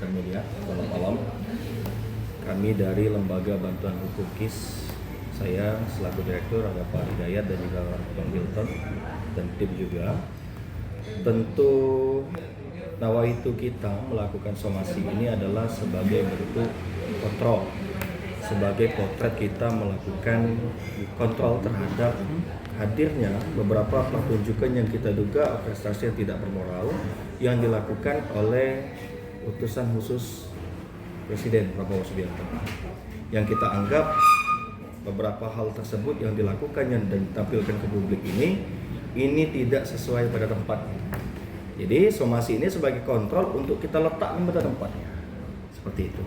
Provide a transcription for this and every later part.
rekan media, selamat malam. Kami dari Lembaga Bantuan Hukum KIS, saya selaku direktur, ada Pak Hidayat dan juga Bang Hilton dan tim juga. Tentu nawaitu kita melakukan somasi ini adalah sebagai bentuk kontrol, sebagai potret kita melakukan kontrol terhadap hadirnya beberapa pertunjukan yang kita duga orkestrasi yang tidak bermoral yang dilakukan oleh utusan khusus Presiden Prabowo Subianto, yang kita anggap beberapa hal tersebut yang dilakukan dan ditampilkan ke publik ini tidak sesuai pada tempatnya. Jadi somasi ini sebagai kontrol untuk kita letakkan pada tempatnya, seperti itu.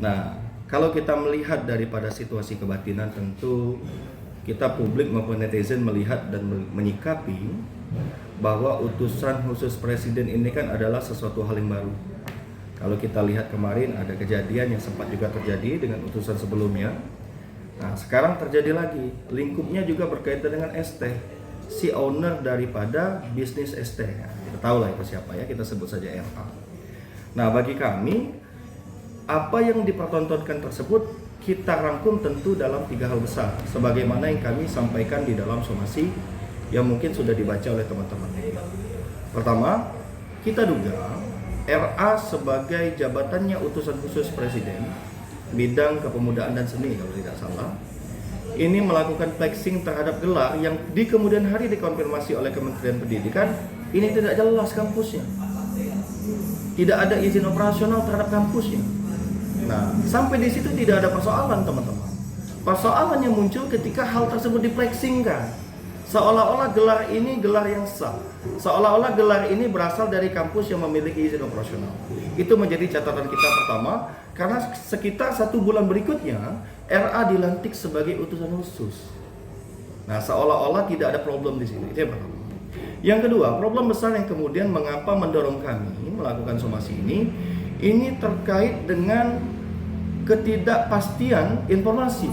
Nah, kalau kita melihat daripada situasi kebatinan, tentu kita publik maupun netizen melihat dan menyikapi bahwa utusan khusus Presiden ini kan adalah sesuatu hal yang baru. Kalau kita lihat kemarin ada kejadian yang sempat juga terjadi dengan utusan sebelumnya. Nah, sekarang terjadi lagi. Lingkupnya juga berkaitan dengan ST, si owner daripada bisnis ST. Kita tahu lah itu siapa ya, kita sebut saja RA. Nah, bagi kami, apa yang dipertontonkan tersebut kita rangkum tentu dalam 3 hal besar, sebagaimana yang kami sampaikan di dalam somasi yang mungkin sudah dibaca oleh teman-teman. Pertama, kita duga RA sebagai jabatannya utusan khusus Presiden bidang kepemudaan dan seni kalau tidak salah, ini melakukan flexing terhadap gelar yang di kemudian hari dikonfirmasi oleh Kementerian Pendidikan. Ini tidak jelas kampusnya, tidak ada izin operasional terhadap kampusnya. Nah, sampai di situ tidak ada persoalan, teman-teman. Persoalan yang muncul ketika hal tersebut diflexingkan, seolah-olah gelar ini gelar yang sah, seolah-olah gelar ini berasal dari kampus yang memiliki izin operasional. Itu menjadi catatan kita pertama, karena sekitar 1 bulan berikutnya RA dilantik sebagai utusan khusus. Nah, seolah-olah tidak ada problem di sini. Itu yang pertama. Yang kedua, problem besar yang kemudian mengapa mendorong kami melakukan somasi ini terkait dengan ketidakpastian informasi.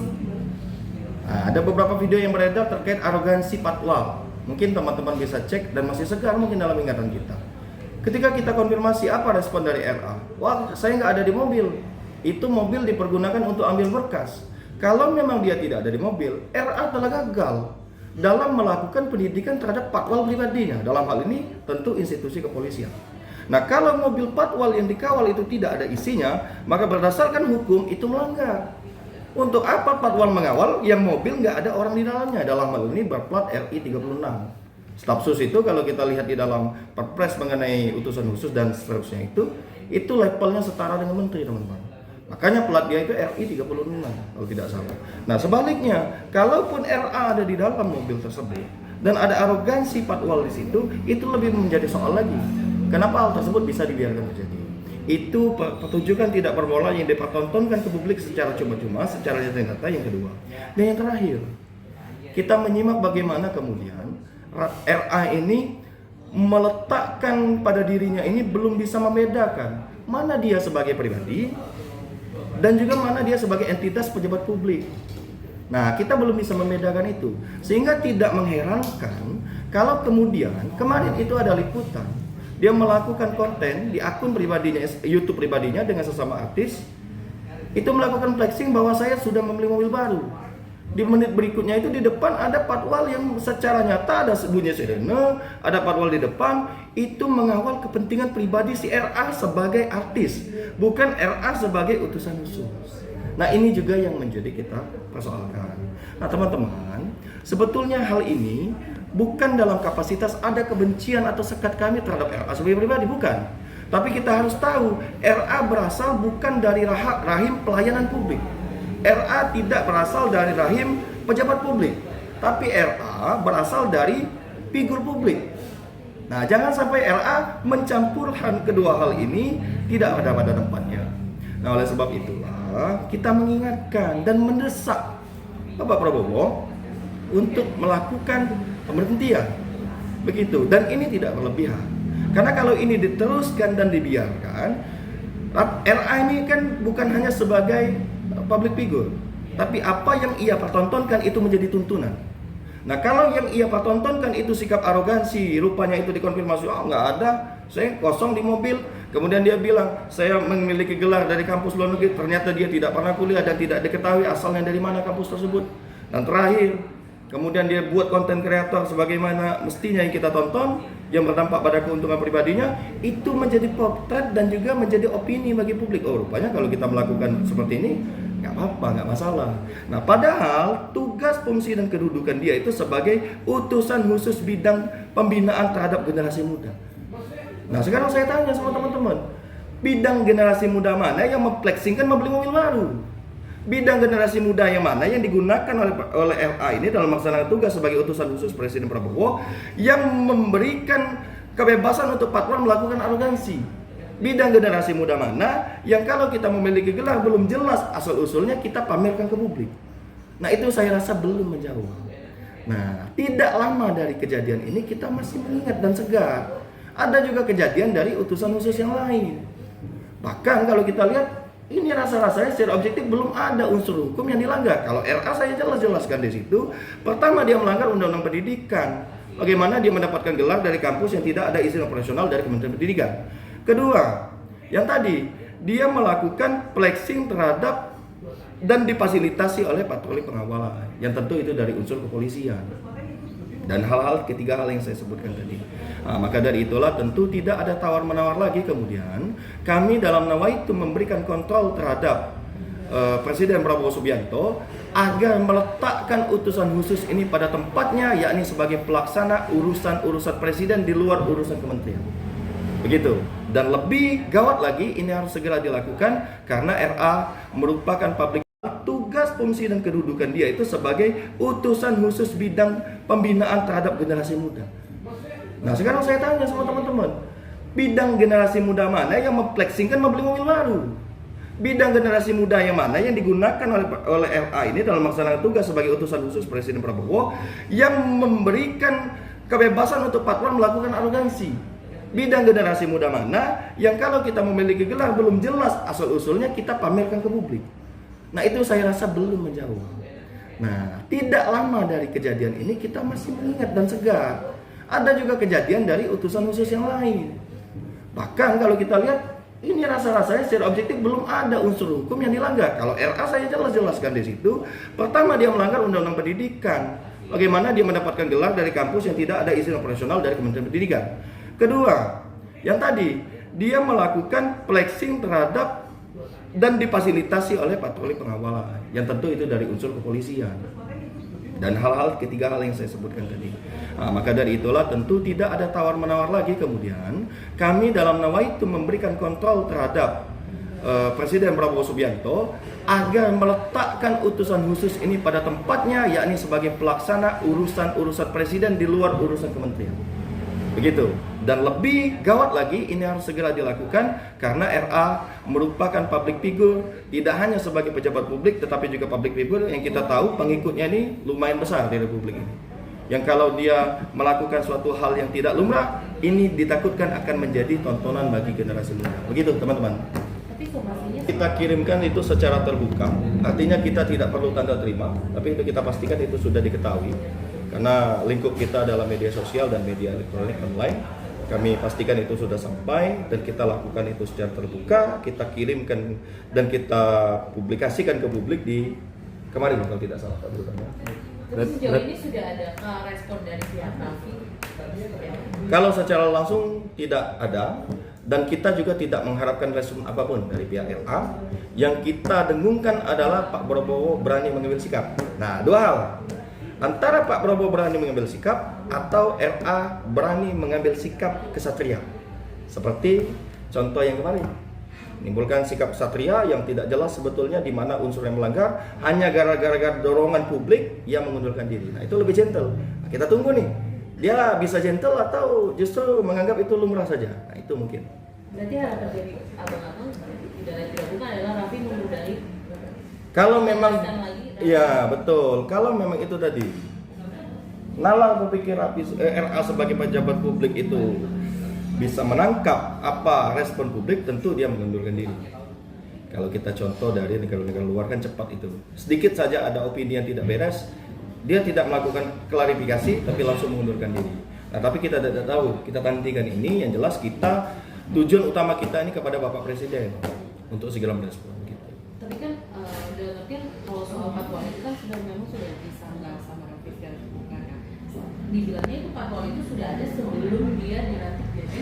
Nah, ada beberapa video yang beredar terkait arogansi patwal. Mungkin teman-teman bisa cek dan masih segar mungkin dalam ingatan kita. Ketika kita konfirmasi apa respon dari RA, wah saya nggak ada di mobil. Itu mobil dipergunakan untuk ambil berkas. Kalau memang dia tidak ada di mobil, RA telah gagal dalam melakukan pendidikan terhadap patwal pribadinya. Dalam hal ini tentu institusi kepolisian. Nah, kalau mobil patwal yang dikawal itu tidak ada isinya, maka berdasarkan hukum itu melanggar. Untuk apa patwal mengawal yang mobil nggak ada orang di dalamnya? Dalam hal ini berplat RI 36. Staf sus itu kalau kita lihat di dalam perpres mengenai utusan khusus dan seterusnya itu levelnya setara dengan menteri, teman-teman. Makanya plat dia itu RI 36 kalau tidak salah. Nah, sebaliknya, kalaupun RA ada di dalam mobil tersebut dan ada arogansi patwal di situ, itu lebih menjadi soal lagi. Kenapa hal tersebut bisa dibiarkan terjadi? Itu pertunjukan tidak bermoral yang dipertontonkan ke publik secara cuma-cuma, secara nyata. Yang kedua, dan yang terakhir, kita menyimak bagaimana kemudian RA ini meletakkan pada dirinya ini belum bisa membedakan mana dia sebagai pribadi dan juga mana dia sebagai entitas pejabat publik. Nah, kita belum bisa membedakan itu, sehingga tidak mengherankan kalau kemudian kemarin itu ada liputan. Dia melakukan konten di akun pribadinya, YouTube pribadinya dengan sesama artis. Itu melakukan flexing bahwa saya sudah membeli mobil baru. Di menit berikutnya itu di depan ada patwal yang secara nyata ada bunyi sirene, ada patwal di depan. Itu mengawal kepentingan pribadi si RA sebagai artis, bukan RA sebagai utusan khusus. Nah, ini juga yang menjadi kita persoalkan. Nah, teman-teman, sebetulnya hal ini bukan dalam kapasitas ada kebencian atau sekat kami terhadap RA sebagai pribadi, bukan. Tapi kita harus tahu, RA berasal bukan dari rahim pelayanan publik. RA tidak berasal dari rahim pejabat publik. Tapi RA berasal dari figur publik. Nah, jangan sampai RA mencampurkan kedua hal ini, tidak ada pada tempatnya. Nah, oleh sebab itulah kita mengingatkan dan mendesak Bapak Prabowo untuk melakukan pemberhentian, begitu. Dan ini tidak berlebihan, karena kalau ini diteruskan dan dibiarkan, RA ini kan bukan hanya sebagai public figure, tapi apa yang ia pertontonkan itu menjadi tuntunan. Nah, kalau yang ia pertontonkan itu sikap arogansi, rupanya itu dikonfirmasi, oh nggak ada, Saya kosong di mobil, kemudian dia bilang saya memiliki gelar dari kampus luar negeri, ternyata dia tidak pernah kuliah dan tidak diketahui asalnya dari mana kampus tersebut. Dan terakhir, kemudian dia buat konten kreator sebagaimana mestinya yang kita tonton, yang berdampak pada keuntungan pribadinya, itu menjadi potret dan juga menjadi opini bagi publik. Oh, rupanya kalau kita melakukan seperti ini nggak apa-apa, nggak masalah. Nah, padahal tugas, fungsi, dan kedudukan dia itu sebagai utusan khusus bidang pembinaan terhadap generasi muda. Nah, sekarang saya tanya sama teman-teman, bidang generasi muda mana yang memfleksingkan membeli mobil baru? Bidang generasi muda yang mana yang digunakan oleh LA ini dalam melaksanakan tugas sebagai utusan khusus Presiden Prabowo yang memberikan kebebasan untuk patron melakukan arogansi? Bidang generasi muda mana yang kalau kita memiliki gelar belum jelas asal-usulnya kita pamerkan ke publik? Nah, itu saya rasa belum menjawab. Nah, tidak lama dari kejadian ini kita masih mengingat dan segar. Ada juga kejadian dari utusan khusus yang lain. Bahkan kalau kita lihat, ini rasa-rasanya secara objektif belum ada unsur hukum yang dilanggar. Kalau RA saya jelas-jelaskan di situ. Pertama, dia melanggar Undang-Undang Pendidikan. Bagaimana dia mendapatkan gelar dari kampus yang tidak ada izin operasional dari Kementerian Pendidikan. Kedua, yang tadi, dia melakukan flexing terhadap dan difasilitasi oleh patroli pengawalan, yang tentu itu dari unsur kepolisian. Dan ketiga hal yang saya sebutkan tadi. Nah, maka dari itulah tentu tidak ada tawar-menawar lagi kemudian kami dalam Nawaitu memberikan kontrol terhadap Presiden Prabowo Subianto agar meletakkan utusan khusus ini pada tempatnya, yakni sebagai pelaksana urusan-urusan presiden di luar urusan kementerian. Begitu. Dan lebih gawat lagi, ini harus segera dilakukan karena RA merupakan publik. Tugas, fungsi, dan kedudukan dia itu sebagai utusan khusus bidang pembinaan terhadap generasi muda. Nah, sekarang saya tanya sama teman-teman, bidang generasi muda mana yang memfleksingkan membeli mobil baru? Bidang generasi muda yang mana yang digunakan oleh RA ini dalam melaksanakan tugas sebagai utusan khusus Presiden Prabowo yang memberikan kebebasan untuk patron melakukan arogansi? Bidang generasi muda mana yang kalau kita memiliki gelar belum jelas asal-usulnya kita pamerkan ke publik? Nah, itu saya rasa belum menjawab. Nah, tidak lama dari kejadian ini kita masih mengingat dan segar. Ada juga kejadian dari utusan khusus yang lain. Bahkan kalau kita lihat, ini rasa-rasanya secara objektif belum ada unsur hukum yang dilanggar. Kalau RA saya jelas-jelaskan di situ. Pertama, dia melanggar Undang-Undang Pendidikan. Bagaimana dia mendapatkan gelar dari kampus yang tidak ada izin operasional dari Kementerian Pendidikan. Kedua, yang tadi, dia melakukan flexing terhadap dan difasilitasi oleh patroli pengawalan, yang tentu itu dari unsur kepolisian. Dan ketiga hal yang saya sebutkan tadi. Nah, maka dari itulah tentu tidak ada tawar-menawar lagi kemudian kami dalam Nawaitu memberikan kontrol terhadap Presiden Prabowo Subianto agar meletakkan utusan khusus ini pada tempatnya, yakni sebagai pelaksana urusan-urusan presiden di luar urusan kementerian. Begitu. Dan lebih gawat lagi, ini harus segera dilakukan karena RA merupakan public figure, tidak hanya sebagai pejabat publik tetapi juga public figure yang kita tahu pengikutnya ini lumayan besar di republik ini. Yang kalau dia melakukan suatu hal yang tidak lumrah, ini ditakutkan akan menjadi tontonan bagi generasi muda. Begitu, teman-teman. Kita kirimkan itu secara terbuka, artinya kita tidak perlu tanda terima, tapi itu kita pastikan itu sudah diketahui. Karena lingkup kita adalah media sosial dan media elektronik online, kami pastikan itu sudah sampai dan kita lakukan itu secara terbuka, kita kirimkan dan kita publikasikan ke publik di kemarin kalau tidak salah Pak Gubernur. Terus sejauh ini sudah ada respon dari pihak Raffi? Kalau secara langsung tidak ada dan kita juga tidak mengharapkan respon apapun dari pihak LA. Yang kita dengungkan adalah Pak Prabowo berani mengambil sikap. Nah, dua hal. Antara Pak Prabowo berani mengambil sikap atau RA berani mengambil sikap kesatria. Seperti contoh yang kemarin, menimbulkan sikap kesatria yang tidak jelas sebetulnya di mana unsur yang melanggar, hanya gara-gara dorongan publik yang mengundurkan diri. Nah, itu lebih gentle. Nah, kita tunggu nih, dia bisa gentle atau justru menganggap itu lumrah saja. Nah, itu mungkin. Berarti hal terjadi abang-abang tidak dilakukan adalah Raffi menudai. Kalau memang, ya betul. Kalau memang itu tadi, nalar berpikir RA sebagai pejabat publik itu bisa menangkap apa respon publik, tentu dia mengundurkan diri. Kalau kita contoh dari negara-negara luar kan cepat itu. Sedikit saja ada opini yang tidak beres, dia tidak melakukan klarifikasi, tapi langsung mengundurkan diri. Nah, tapi kita tidak tahu, kita tantikan ini. Yang jelas kita tujuan utama kita ini kepada Bapak Presiden untuk segera merespon. Gitu. Tapi kan dalam artian kalau soal fatwa itu kan memang sudah disanggah sama Rafi secara terbuka ya. Dibilangnya itu fatwa itu sudah ada sebelum dia dilantik jadi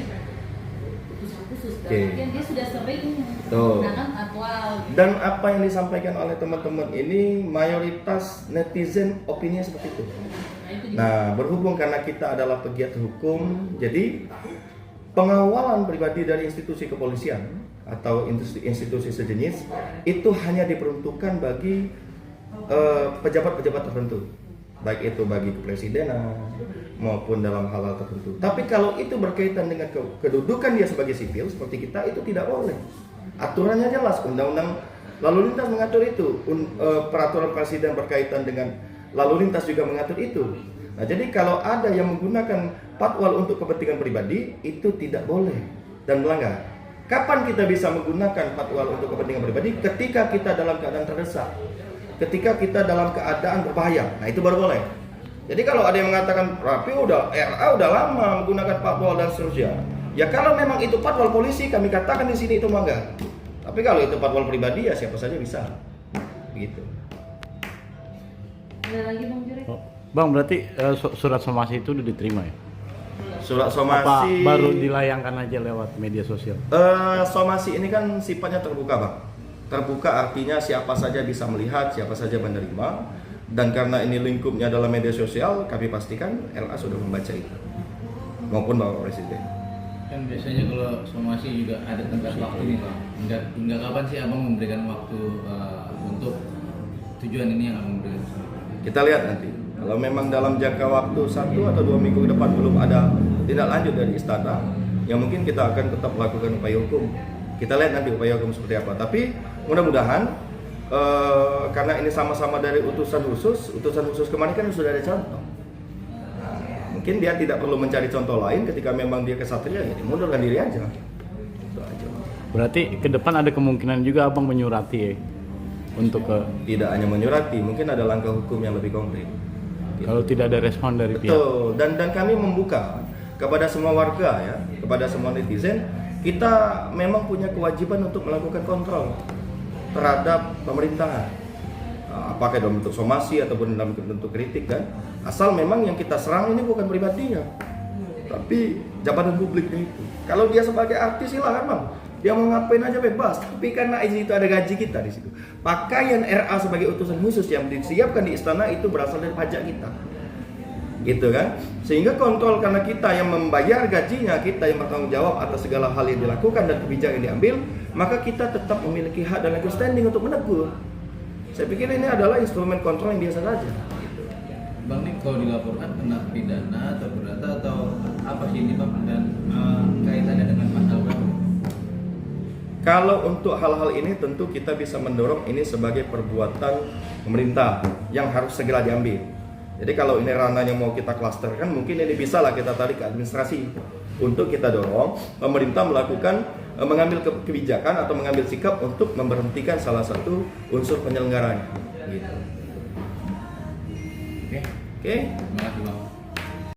utusan khusus. Dalam artian dia sudah sering menggunakan fatwa. Dan apa yang disampaikan oleh teman-teman ini mayoritas netizen opininya seperti itu. Nah, berhubung karena kita adalah pegiat hukum, jadi pengawalan pribadi dari institusi kepolisian atau institusi sejenis itu hanya diperuntukkan bagi pejabat-pejabat tertentu, baik itu bagi kepresidenan maupun dalam hal-hal tertentu. Tapi kalau itu berkaitan dengan kedudukan dia sebagai sipil seperti kita, itu tidak boleh. Aturannya jelas, undang-undang lalu lintas mengatur itu, peraturan presiden berkaitan dengan lalu lintas juga mengatur itu. Nah, jadi kalau ada yang menggunakan patwal untuk kepentingan pribadi, itu tidak boleh dan melanggar. Kapan kita bisa menggunakan patwal untuk kepentingan pribadi? Ketika kita dalam keadaan terdesak, ketika kita dalam keadaan berbahaya. Nah, itu baru boleh. Jadi kalau ada yang mengatakan Rafi RA udah lama menggunakan patwal dan seterusnya, ya kalau memang itu patwal polisi, kami katakan di sini itu melanggar. Tapi kalau itu patwal pribadi, ya siapa saja bisa. Begitu. Ada lagi Bang Jurek? Bang, berarti surat somasi itu udah diterima ya? Surat Apa somasi baru dilayangkan aja lewat media sosial? Somasi ini kan sifatnya terbuka, Bang. Terbuka artinya siapa saja bisa melihat, siapa saja menerima. Dan karena ini lingkupnya adalah media sosial, kami pastikan LA sudah membaca itu, maupun Bapak Presiden. Kan biasanya kalau somasi juga ada tenggat waktu nih Bang. Hingga kapan sih Abang memberikan waktu untuk tujuan ini yang Abang berikan? Kita lihat nanti. Kalau memang dalam jangka waktu 1 atau 2 minggu ke depan belum ada tindak lanjut dari istana, ya mungkin kita akan tetap melakukan upaya hukum. Kita lihat nanti upaya hukum seperti apa. Tapi mudah-mudahan karena ini sama-sama dari utusan khusus kemarin kan sudah ada contoh. Nah, mungkin dia tidak perlu mencari contoh lain. Ketika memang dia kesatria, ya dimundurkan diri aja. Itu aja. Berarti ke depan ada kemungkinan juga Abang menyurati ya? Untuk ke... Tidak hanya menyurati, mungkin ada langkah hukum yang lebih konkret. Gitu. Kalau tidak ada respon dari pihak. Betul. Dan kami membuka kepada semua warga ya, kepada semua netizen, kita memang punya kewajiban untuk melakukan kontrol terhadap pemerintahan. Apakah dalam bentuk somasi ataupun dalam bentuk kritik kan. Asal memang yang kita serang ini bukan pribadinya, tapi jabatan publiknya itu. Kalau dia sebagai artis silakan Bang. Dia mau ngapain aja bebas, tapi karena di situ ada gaji kita di situ. Pakaian RA sebagai utusan khusus yang disiapkan di istana itu berasal dari pajak kita. Gitu kan? Sehingga kontrol karena kita yang membayar gajinya, kita yang bertanggung jawab atas segala hal yang dilakukan dan kebijakan yang diambil, maka kita tetap memiliki hak dan legal standing untuk menegur. Saya pikir ini adalah instrumen kontrol yang biasa saja. Bang, nih kalau dilaporkan kena pidana atau perdata atau apa sih ini Bang, dan kaitannya dengan pasal berapa? Kalau untuk hal-hal ini tentu kita bisa mendorong ini sebagai perbuatan pemerintah yang harus segera diambil. Jadi kalau ini ranahnya mau kita klasterkan, mungkin ini bisa lah kita tarik ke administrasi untuk kita dorong pemerintah melakukan mengambil kebijakan atau mengambil sikap untuk memberhentikan salah satu unsur penyelenggaranya. Gitu. Oke. Oke. Terima kasih Bang.